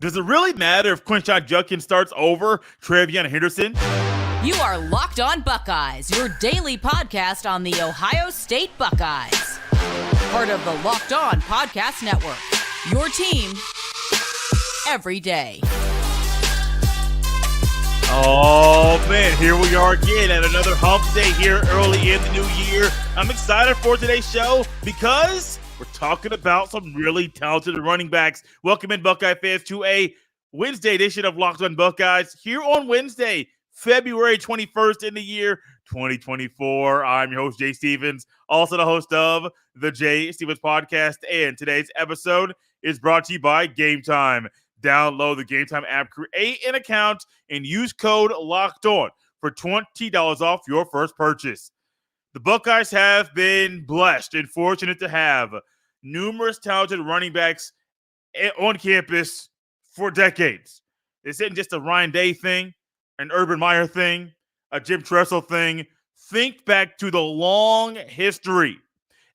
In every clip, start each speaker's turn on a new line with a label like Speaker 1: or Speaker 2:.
Speaker 1: Does it really matter if Quinshon Judkins starts over TreVeyon Henderson?
Speaker 2: You are Locked On Buckeyes, your daily podcast on the Ohio State Buckeyes. Part of the Locked On Podcast Network, your team every day.
Speaker 1: Oh man, here we are again at another hump day here early in the new year. I'm excited for today's show because we're talking about some really talented running backs. Welcome in, Buckeye fans, to a Wednesday edition of Locked On Buckeyes here on Wednesday, February 21st in the year 2024. I'm your host, Jay Stevens, also the host of the Jay Stevens Podcast, and today's episode is brought to you by Gametime. Download the Gametime app, create an account, and use code LOCKEDON for $20 off your first purchase. The Buckeyes have been blessed and fortunate to have numerous talented running backs on campus for decades. This isn't just a Ryan Day thing, an Urban Meyer thing, a Jim Tressel thing. Think back to the long history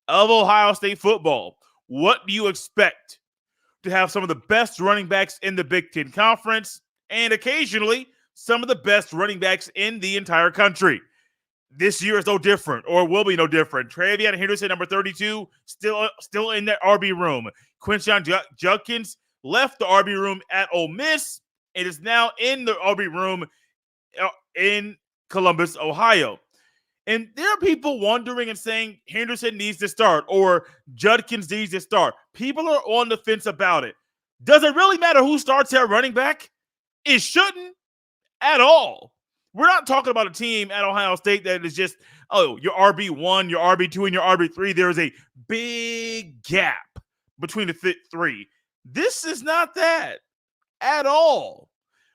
Speaker 1: of Ohio State football. What do you expect? To have some of the best running backs in the Big Ten Conference and occasionally some of the best running backs in the entire country. This year is no different, or will be no different. TreVeyon Henderson, number 32, still in that RB room. Quinshon Judkins left the RB room at Ole Miss and is now in the RB room in Columbus, Ohio. And there are people wondering and saying Henderson needs to start or Judkins needs to start. People are on the fence about it. Does it really matter who starts at running back? It shouldn't at all. We're not talking about a team at Ohio State that is just, oh, your RB1, your RB2, and your RB3. There is a big gap between the three. This is not that at all.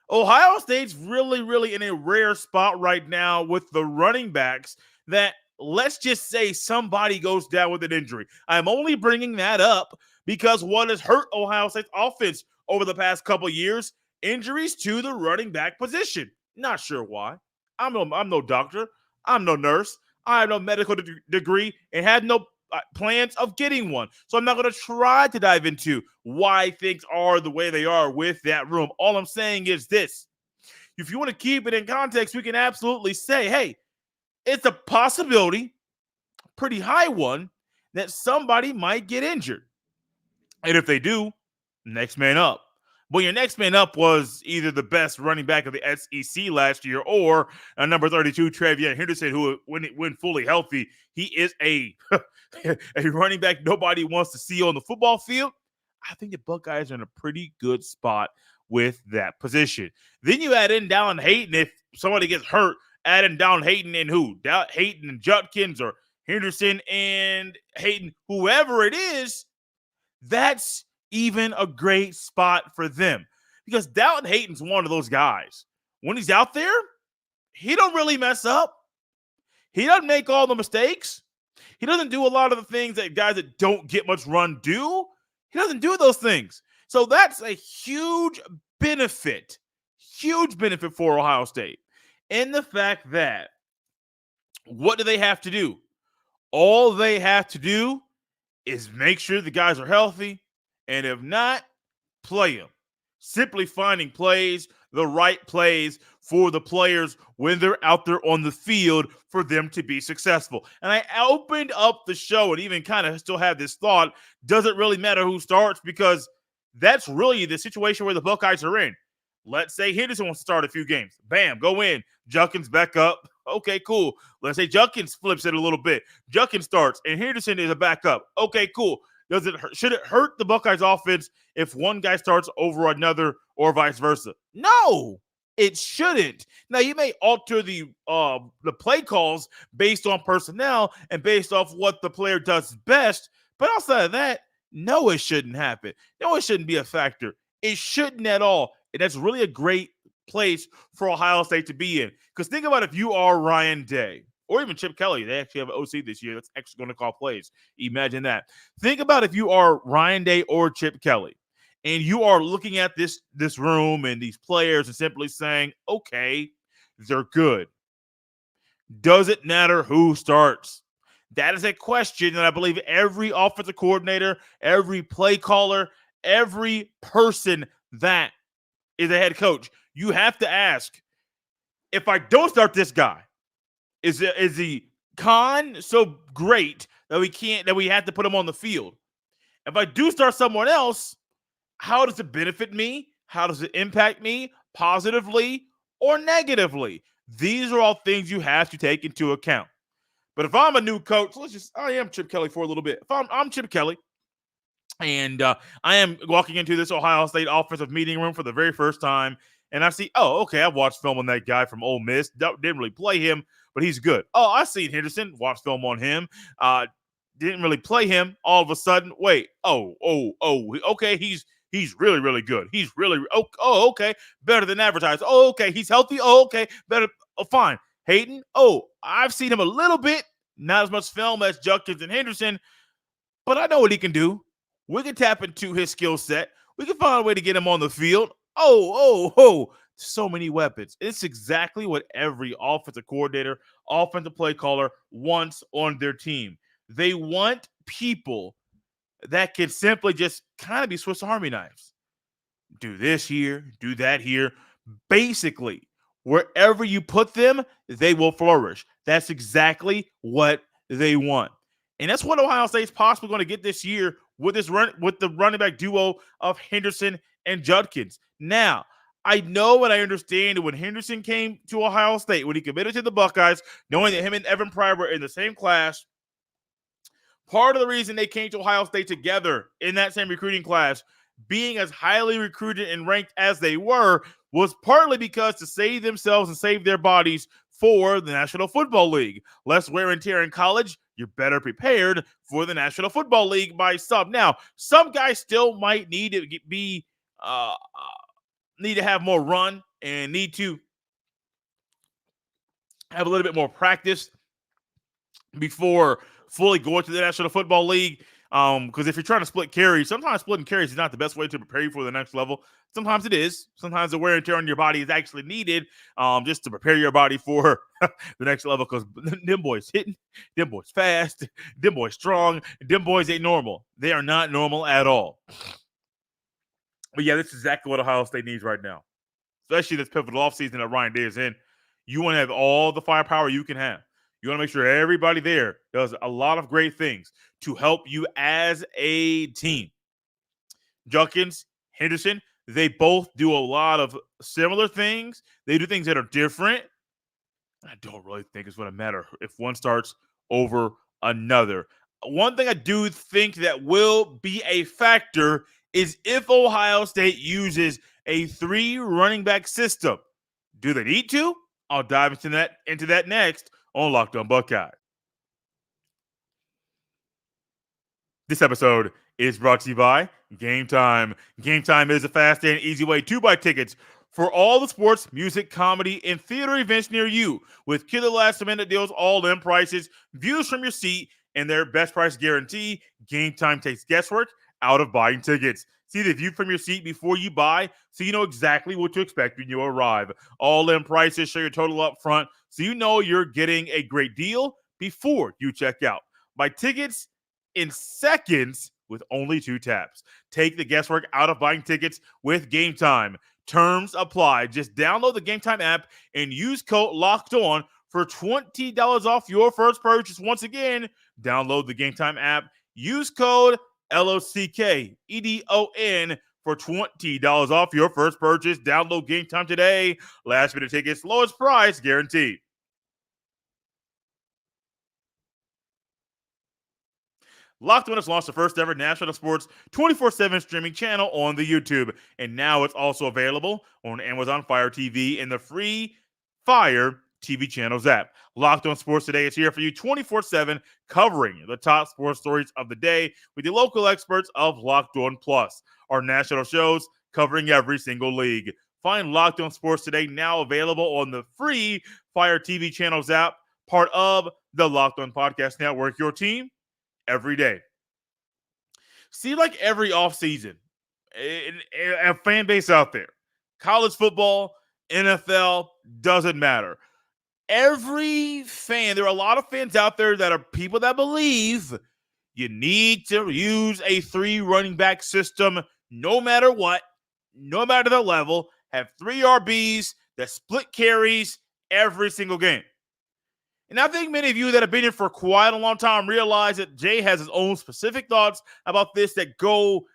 Speaker 1: Ohio State's really in a rare spot right now with the running backs that, let's just say, somebody goes down with an injury. I'm only bringing that up because what has hurt Ohio State's offense over the past couple of years, injuries to the running back position. Not sure why. I'm no doctor. I'm no nurse. I have no medical degree and had no plans of getting one. So I'm not going to try to dive into why things are the way they are with that room. All I'm saying is this. If you want to keep it in context, we can absolutely say, hey, it's a possibility, pretty high one, that somebody might get injured. And if they do, next man up. Well, your next man up was either the best running back of the SEC last year or number 32, TreVeyon Henderson, who, when fully healthy, he is a running back nobody wants to see on the football field. I think the Buckeyes are in a pretty good spot with that position. Then you add in Dallin Hayden. If somebody gets hurt, add in Dallin Hayden and who? Hayden and Judkins or Henderson and Hayden, whoever it is, that's even a great spot for them. Because Dallin Hayden's one of those guys. When he's out there, he don't really mess up. He doesn't make all the mistakes. He doesn't do a lot of the things that guys that don't get much run do. He doesn't do those things. So that's a huge benefit for Ohio State. And the fact that, what do they have to do? All they have to do is make sure the guys are healthy. And if not, play them. Simply finding plays, the right plays for the players when they're out there on the field for them to be successful. And I opened up the show and even kind of still have this thought, does it really matter who starts? Because that's really the situation where the Buckeyes are in. Let's say Henderson wants to start a few games. Bam, go in. Judkins back up. Okay, cool. Let's say Judkins flips it a little bit. Judkins starts and Henderson is a backup. Okay, cool. Should it hurt the Buckeyes offense if one guy starts over another or vice versa? No, it shouldn't. Now, you may alter the play calls based on personnel and based off what the player does best, but outside of that, no, it shouldn't happen. No, it shouldn't be a factor. It shouldn't at all. And that's really a great place for Ohio State to be in. Because think about if you are Ryan Day. Or even Chip Kelly. They actually have an OC this year that's actually going to call plays. Imagine that. Think about if you are Ryan Day or Chip Kelly, and you are looking at this room and these players and simply saying, okay, they're good. Does it matter who starts? That is a question that I believe every offensive coordinator, every play caller, every person that is a head coach, you have to ask, if I don't start this guy, is the con so great that we have to put him on the field? If I do start someone else, how does it benefit me? How does it impact me positively or negatively? These are all things you have to take into account. But if I'm a new coach, I am Chip Kelly for a little bit. If I'm Chip Kelly, and I am walking into this Ohio State offensive meeting room for the very first time, and I see, oh, okay, I've watched film on that guy from Ole Miss. Didn't really play him, but he's good. Oh, I've seen Henderson, watched film on him. Didn't really play him. All of a sudden, wait, okay, he's really, really good. He's really, okay, better than advertised. Oh, okay, he's healthy. Oh, okay, better. Oh, fine. Hayden, oh, I've seen him a little bit, not as much film as Judkins and Henderson, but I know what he can do. We can tap into his skill set. We can find a way to get him on the field. So many weapons. It's exactly what every offensive coordinator, offensive play caller wants on their team. They want people that can simply just kind of be Swiss Army knives. Do this here, do that here. Basically, wherever you put them, they will flourish. That's exactly what they want. And that's what Ohio State's possibly going to get this year with the running back duo of Henderson and Judkins. Now, I know and I understand that when Henderson came to Ohio State, when he committed to the Buckeyes, knowing that him and Evan Pryor were in the same class, part of the reason they came to Ohio State together in that same recruiting class, being as highly recruited and ranked as they were, was partly because to save themselves and save their bodies for the National Football League. Less wear and tear in college, you're better prepared for the National Football League by some. Now, some guys still might need to need to have more run and need to have a little bit more practice before fully going to the National Football League. Because if you're trying to split carries, sometimes splitting carries is not the best way to prepare you for the next level. Sometimes it is. Sometimes the wear and tear on your body is actually needed just to prepare your body for the next level, because them boys hitting, them boys fast, them boys strong, them boys ain't normal. They are not normal at all. But yeah, this is exactly what Ohio State needs right now, especially this pivotal offseason that Ryan Day is in. You want to have all the firepower you can have. You want to make sure everybody there does a lot of great things to help you as a team. Judkins, Henderson, they both do a lot of similar things. They do things that are different. I don't really think it's going to matter if one starts over another. One thing I do think that will be a factor is if Ohio State uses a 3 running back system. Do they need to? I'll dive into that next on Locked On Buckeyes. This episode is brought to you by Gametime. Gametime is a fast and easy way to buy tickets for all the sports, music, comedy, and theater events near you. With killer last-minute deals, all-in prices, views from your seat, and their best price guarantee, Gametime takes guesswork out of buying tickets. See the view from your seat before you buy, so you know exactly what to expect when you arrive. All-in prices show your total up front, so you know you're getting a great deal before you check out. Buy tickets in seconds with only 2 taps. Take the guesswork out of buying tickets with Gametime. Terms apply. Just download the Gametime app and use code LOCKEDON for $20 off your first purchase. Once again, download the Gametime app. Use code LOCKEDON for $20 off your first purchase. Download Gametime today. Last minute tickets, lowest price guaranteed. Locked On has launched the first ever national sports 24/7 streaming channel on the YouTube. And now it's also available on Amazon Fire TV and the free Fire TV channels app. Locked On Sports Today is here for you 24/7, covering the top sports stories of the day with the local experts of Locked On Plus, our national shows covering every single league. Find Locked On Sports Today now available on the free Fire TV channels app, part of the Locked On Podcast Network, your team every day. See, like every offseason, a fan base out there, college football, NFL, doesn't matter. Every fan, there are a lot of fans out there that are people that believe you need to use a 3 running back system no matter what, no matter the level. have 3 RBs that split carries every single game. And I think many of you that have been here for quite a long time realize that Jay has his own specific thoughts about this that go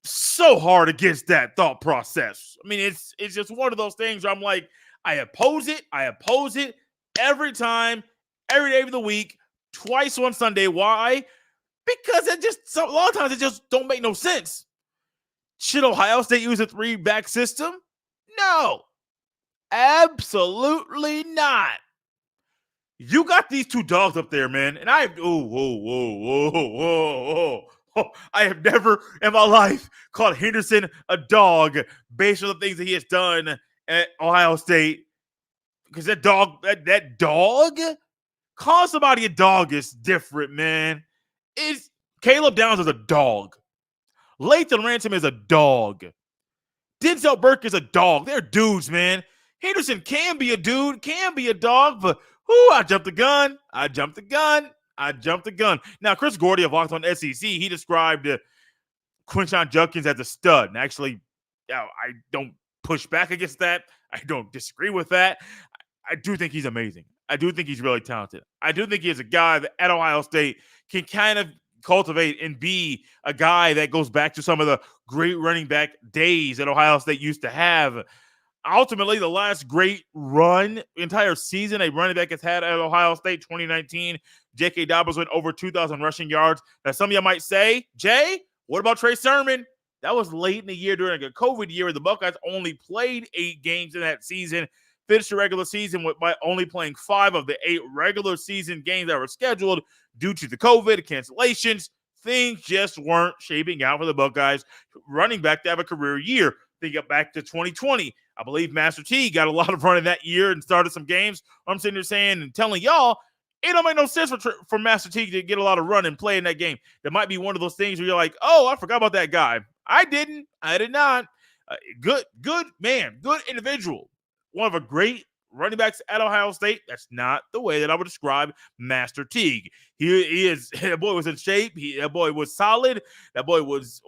Speaker 1: so hard against that thought process. I mean, it's just one of those things where I'm like, I oppose it every time, every day of the week, twice on Sunday. Why? Because a lot of times it just don't make no sense. Should Ohio State use a 3-back system? No, absolutely not. You got these 2 dogs up there, man, and I have never in my life called Henderson a dog based on the things that he has done at Ohio State. Because that dog, call somebody a dog is different, man. Caleb Downs is a dog. Lathan Ransom is a dog. Denzel Burke is a dog. They're dudes, man. Henderson can be a dude, can be a dog, but I jumped the gun. Now, Chris Gordy of Locked On SEC, he described Quinshon Judkins as a stud. And actually, I don't push back against that. I don't disagree with that. I do think he's amazing. I do think he's really talented. I do think he is a guy that at Ohio State can kind of cultivate and be a guy that goes back to some of the great running back days that Ohio State used to have. Ultimately, the last great entire season a running back has had at Ohio State, 2019, J.K. Dobbins went over 2,000 rushing yards. Now, some of you might say, Jay, what about Trey Sermon? That was late in the year during a COVID year where the Buckeyes only played 8 games in that season, finished the regular season by only playing 5 of the 8 regular season games that were scheduled due to the COVID cancellations. Things just weren't shaping out for the Buckeyes running back to have a career year. Think back to 2020. I believe Master T got a lot of running that year and started some games. I'm sitting there saying and telling y'all, it don't make no sense for Master T to get a lot of run and play in that game. That might be one of those things where you're like, oh, I forgot about that guy. I did not. Good man, good individual. One of a great running backs at Ohio State. That's not the way that I would describe Master Teague. He is. That boy was in shape. That boy was solid. That boy was.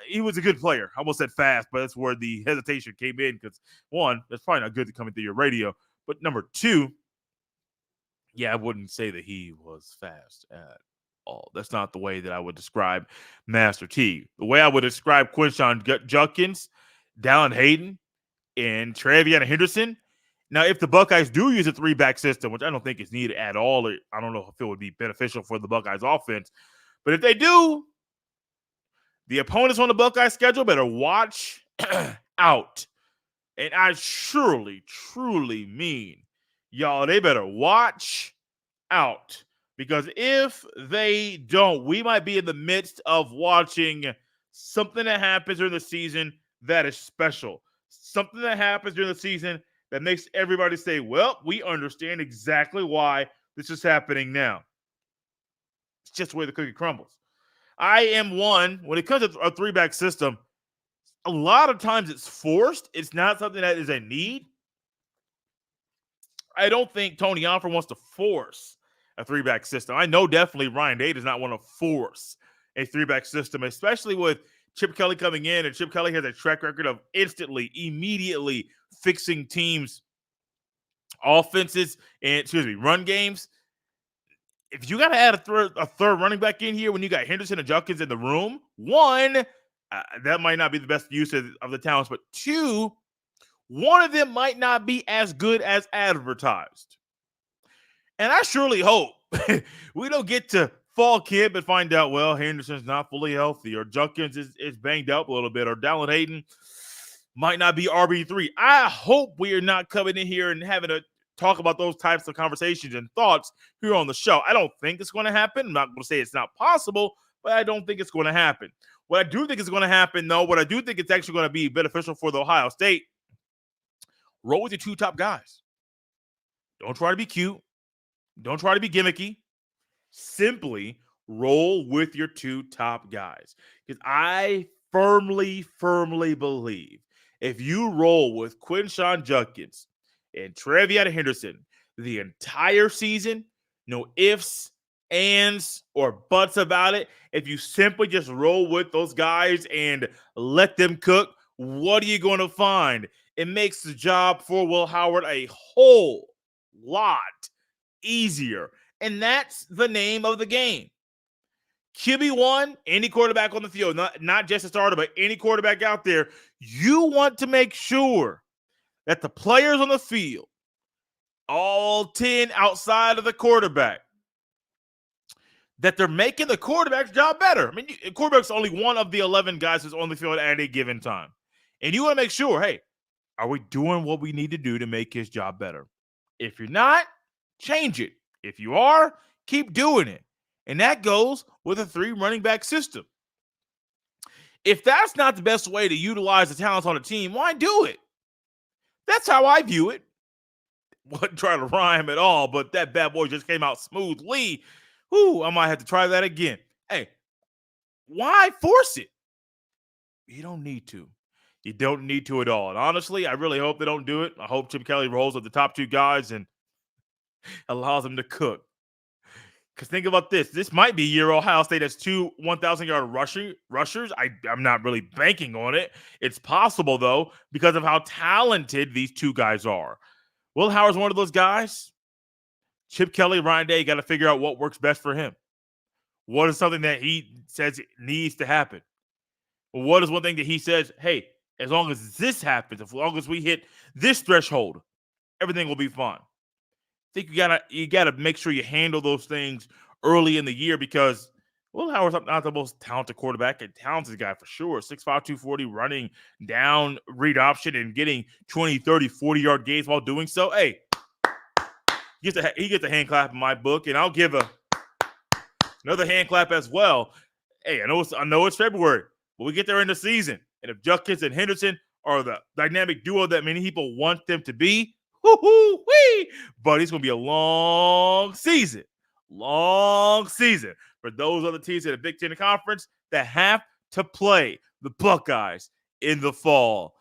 Speaker 1: He was a good player. I almost said fast, but that's where the hesitation came in because, one, that's probably not good to come through your radio. But number 2, I wouldn't say that he was fast at all. That's not the way that I would describe Master T. The way I would describe Quinshon Judkins, Dallin Hayden, and TreVeyon Henderson. Now, if the Buckeyes do use a 3-back system, which I don't think is needed at all, I don't know if it would be beneficial for the Buckeyes offense. But if they do, the opponents on the Buckeyes schedule better watch out. And I truly mean, y'all, they better watch out. Because if they don't, we might be in the midst of watching something that happens during the season that is special. Something that happens during the season that makes everybody say, well, we understand exactly why this is happening now. It's just the way the cookie crumbles. I am one, when it comes to a 3-back system, a lot of times it's forced. It's not something that is a need. I don't think Tony Alford wants to force a 3-back system. I know definitely Ryan Day does not want to force a 3-back system, especially with Chip Kelly coming in, and Chip Kelly has a track record of immediately fixing teams' offenses and, run games. If you got to add a third running back in here when you got Henderson and Judkins in the room, 1, that might not be the best use of the talents, but 2, one of them might not be as good as advertised. And I surely hope we don't get to fall camp and find out, well, Henderson's not fully healthy, or Judkins is banged up a little bit, or Dallin Hayden might not be RB3. I hope we are not coming in here and having to talk about those types of conversations and thoughts here on the show. I don't think it's going to happen. I'm not going to say it's not possible, but I don't think it's going to happen. What I do think is going to happen, though, what I do think it's actually going to be beneficial for the Ohio State, roll with your 2 top guys. Don't try to be cute. Don't try to be gimmicky. Simply roll with your 2 top guys. Because I firmly believe if you roll with Quinshon Judkins and TreVeyon Henderson the entire season, no ifs, ands, or buts about it, if you simply just roll with those guys and let them cook, what are you going to find? It makes the job for Will Howard a whole lot easier. And that's the name of the game. QB1, any quarterback on the field, not just a starter, but any quarterback out there, you want to make sure that the players on the field, all 10 outside of the quarterback, that they're making the quarterback's job better. I mean, quarterback's only one of the 11 guys who's on the field at a given time. And you want to make sure, hey, are we doing what we need to do to make his job better? If you're not, change it. If you are, keep doing it. And that goes with a 3 running back system. If that's not the best way to utilize the talents on the team, why do it? That's how I view it. Wasn't trying to rhyme at all, but that bad boy just came out smoothly. Whoo, I might have to try that again. Hey, why force it? You don't need to. You don't need to at all. And honestly, I really hope they don't do it. I hope Chip Kelly rolls with the top 2 guys and allows them to cook. Because think about this. This might be a year Ohio State has 2 1,000-yard rushers. I'm not really banking on it. It's possible, though, because of how talented these 2 guys are. Will Howard's one of those guys. Chip Kelly, Ryan Day, got to figure out what works best for him. What is something that he says needs to happen? What is one thing that he says, hey, as long as this happens, as long as we hit this threshold, everything will be fine. I think you gotta make sure you handle those things early in the year because Will Howard's not the most talented quarterback, a talented guy for sure. 6'5", 240, running down read option and getting 20, 30, 40-yard gains while doing so. Hey, he gets a hand clap in my book, and I'll give another hand clap as well. Hey, I know it's February, but we get there in the season. And if Judkins and Henderson are the dynamic duo that many people want them to be, woo-hoo-wee, but it's going to be a long season. Long season for those other teams in the Big Ten Conference that have to play the Buckeyes in the fall.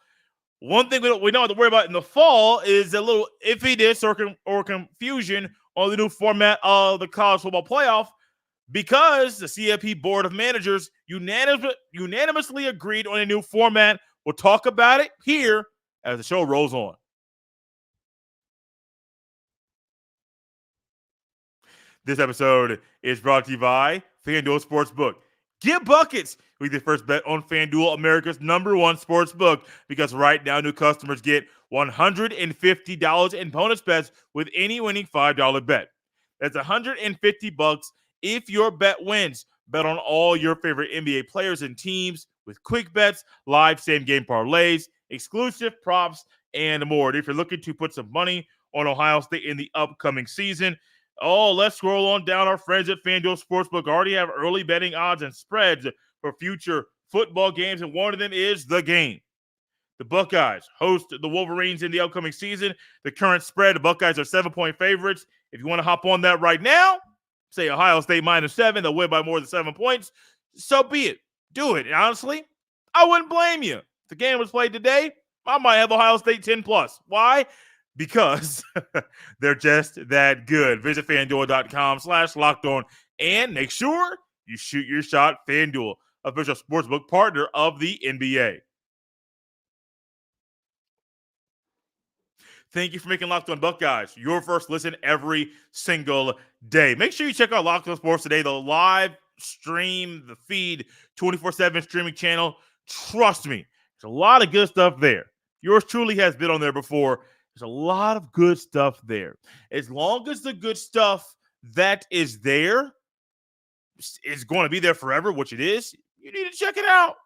Speaker 1: One thing we don't have to worry about in the fall is a little iffiness or confusion on the new format of the college football playoff because the CFP Board of Managers unanimously agreed on a new format. We'll talk about it here as the show rolls on. This episode is brought to you by FanDuel Sportsbook. Get buckets with your first bet on FanDuel, America's #1 sports book, because right now new customers get $150 in bonus bets with any winning $5 bet. That's $150 if your bet wins. Bet on all your favorite NBA players and teams with quick bets, live same-game parlays, exclusive props, and more. And if you're looking to put some money on Ohio State in the upcoming season, let's scroll on down. Our friends at FanDuel Sportsbook already have early betting odds and spreads for future football games, and one of them is the game. The Buckeyes host the Wolverines in the upcoming season. The current spread, the Buckeyes are 7-point favorites. If you want to hop on that right now, say Ohio State -7, they'll win by more than 7 points. So be it. Do it. And honestly, I wouldn't blame you. If the game was played today, I might have Ohio State 10+. Why? Because they're just that good. Visit FanDuel.com/LockedOn and make sure you shoot your shot. FanDuel, official sportsbook partner of the NBA. Thank you for making Locked On Buckeyes your first listen every single day. Make sure you check out Locked On Sports Today, the live stream, the feed, 24/7 streaming channel. Trust me, there's a lot of good stuff there. Yours truly has been on there before. There's a lot of good stuff there. As long as the good stuff that is there is going to be there forever, which it is, you need to check it out.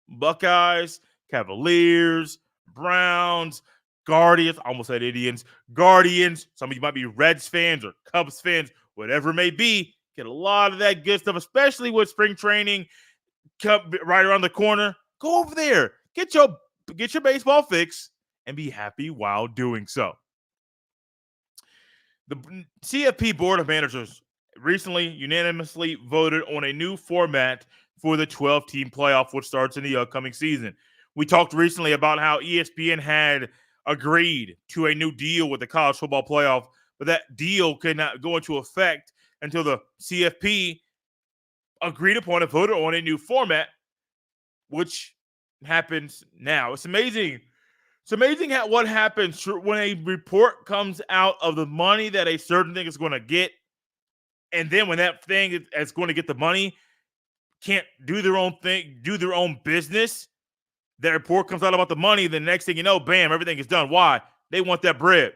Speaker 1: Buckeyes, Cavaliers, Browns, Guardians, I almost said Indians, Guardians. Some of you might be Reds fans or Cubs fans, whatever it may be. Get a lot of that good stuff, especially with spring training right around the corner. Go over there. Get your baseball fix and be happy while doing so. The CFP Board of Managers recently unanimously voted on a new format for the 12-team playoff, which starts in the upcoming season. We talked recently about how ESPN had agreed to a new deal with the college football playoff, but that deal could not go into effect until the CFP agreed upon and voted on a new format, which happens now. It's amazing. It's amazing what happens when a report comes out of the money that a certain thing is going to get, and then when that thing is going to get the money can't do their own thing, do their own business. That report comes out about the money. The next thing you know, bam, everything is done. Why? They want that bread.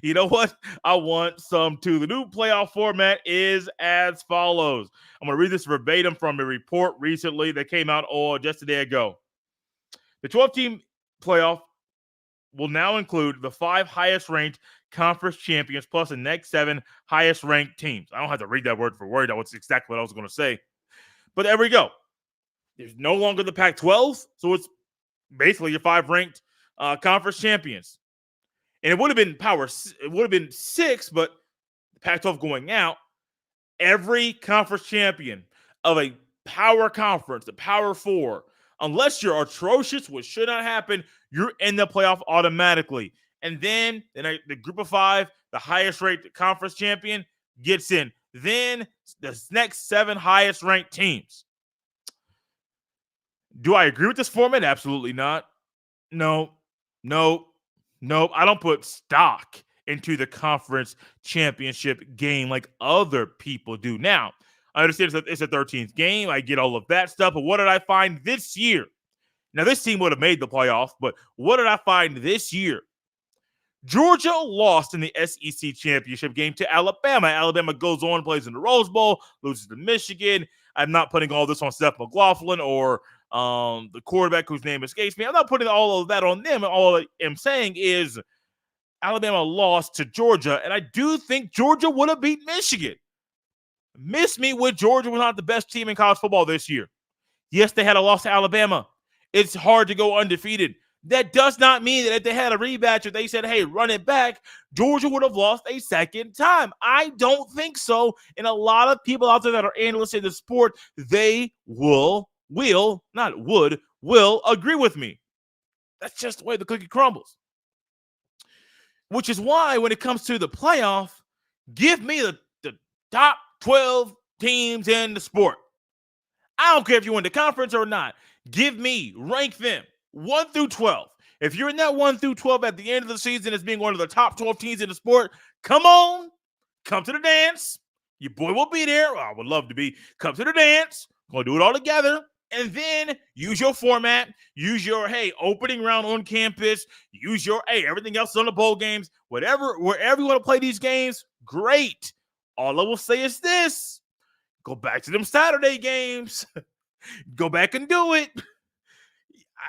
Speaker 1: You know what? I want some too. The new playoff format is as follows. I'm going to read this verbatim from a report recently that came out just a day ago. The 12-team playoff will now include the 5 highest-ranked conference champions plus the next 7 highest-ranked teams. I don't have to read that word for word. That was exactly what I was going to say. But there we go. There's no longer the Pac-12, so it's basically your 5 ranked conference champions. And it would have been 6, but the Pac-12 going out. Every conference champion of a power conference, the Power 4, unless you're atrocious, which should not happen, you're in the playoff automatically. And then the group of 5, the highest ranked conference champion gets in. Then the next 7 highest ranked teams. Do I agree with this format? Absolutely not. No. I don't put stock into the conference championship game like other people do. Now, I understand it's a 13th game. I get all of that stuff. But what did I find this year? Now, this team would have made the playoff, but what did I find this year? Georgia lost in the SEC championship game to Alabama. Alabama goes on, plays in the Rose Bowl, loses to Michigan. I'm not putting all this on Seth McLaughlin or the quarterback whose name escapes me. I'm not putting all of that on them. All I'm saying is Alabama lost to Georgia, and I do think Georgia would have beat Michigan. Miss me with Georgia was not the best team in college football this year. Yes, they had a loss to Alabama. It's hard to go undefeated. That does not mean that if they had a rematch or they said, hey, run it back, Georgia would have lost a second time. I don't think so. And a lot of people out there that are analysts in the sport, they will agree with me. That's just the way the cookie crumbles. Which is why when it comes to the playoff, give me the top 12 teams in the sport. I don't care if you win the conference or not. Rank them 1 through 12. If you're in that 1 through 12 at the end of the season as being one of the top 12 teams in the sport, come to the dance. Your boy will be there. I would love to be. Come to the dance. We'll do it all together. And then use your format. Use your, opening round on campus. Use your, everything else on the bowl games. Wherever you want to play these games, great. All I will say is this. Go back to them Saturday games. Go back and do it.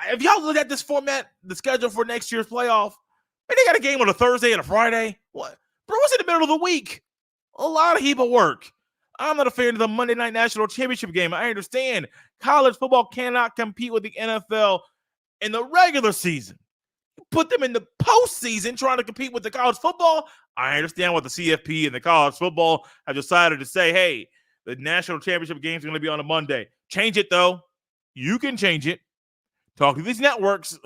Speaker 1: If y'all look at this format, the schedule for next year's playoff, they got a game on a Thursday and a Friday. What? Bro, it's in the middle of the week. A lot of people work. I'm not a fan of the Monday Night National Championship game. I understand college football cannot compete with the NFL in the regular season. You put them in the postseason trying to compete with the college football. I understand what the CFP and the college football have decided to say, hey, the national championship game is going to be on a Monday. Change it, though. You can change it. Talk to these networks.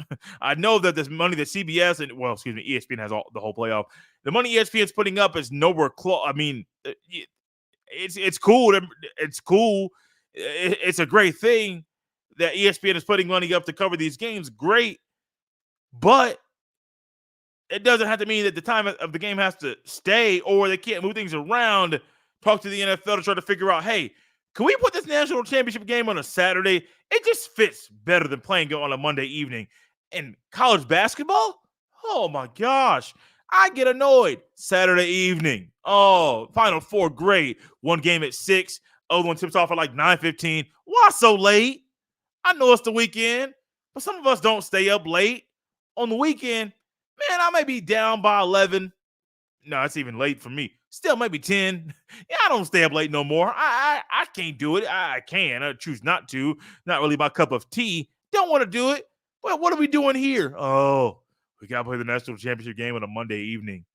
Speaker 1: I know that this money that CBS and, ESPN has the whole playoff. The money ESPN is putting up is nowhere close. I mean, it's cool. It's cool. It's a great thing that ESPN is putting money up to cover these games. Great. But it doesn't have to mean that the time of the game has to stay or they can't move things around. Talk to the NFL to try to figure out, hey, can we put this national championship game on a Saturday? It just fits better than playing it on a Monday evening. And college basketball? Oh, my gosh. I get annoyed. Saturday evening. Oh, Final Four, great. One game at 6. Other one tips off at like 9:15. Why so late? I know it's the weekend, but some of us don't stay up late. On the weekend, man, I may be down by 11. No, it's even late for me. Still maybe 10. Yeah, I don't stay up late no more. I can't do it. I can. I choose not to. Not really my cup of tea. Don't want to do it. But what are we doing here? Oh, we got to play the national championship game on a Monday evening.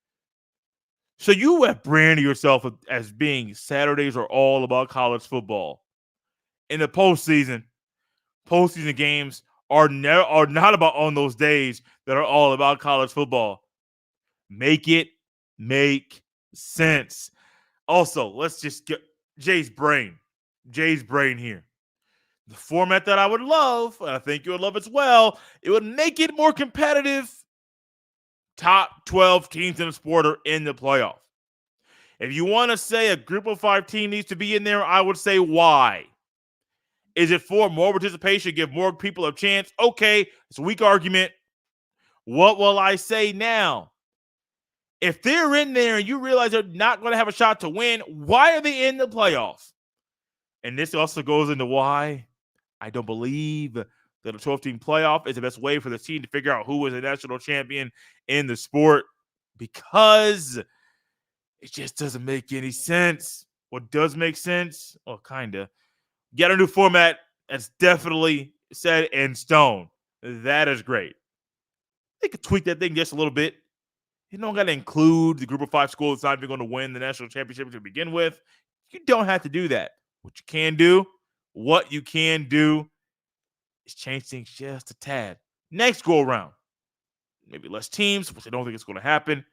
Speaker 1: So you have branded yourself as being Saturdays are all about college football. In the postseason games are not about on those days that are all about college football. Make it make sense. Also, let's just get Jay's brain here. The format that I would love, and I think you would love as well, it would make it more competitive. Top 12 teams in the sport are in the playoff. If you want to say a group of 5 team needs to be in there, I would say why? Is it for more participation, give more people a chance? Okay, it's a weak argument. What will I say now? If they're in there and you realize they're not going to have a shot to win, why are they in the playoffs? And this also goes into why I don't believe that a 12-team playoff is the best way for the team to figure out who is a national champion in the sport, because it just doesn't make any sense. What does make sense? Well, kind of. Get a new format that's definitely set in stone. That is great. They could tweak that thing just a little bit. You don't got to include the group of 5 schools that's not even going to win the national championship to begin with. You don't have to do that. What you can do is change things just a tad. Next go around, maybe less teams, which I don't think it's going to happen,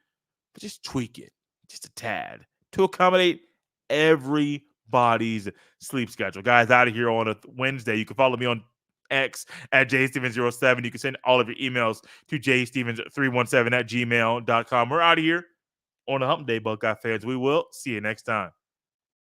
Speaker 1: but just tweak it just a tad to accommodate everybody's sleep schedule. Guys, out of here on a Wednesday. You can follow me on X at jstevens07. You can send all of your emails to jstevens317 at gmail.com. We're out of here on a hump day, Buckeye fans. We will see you next time.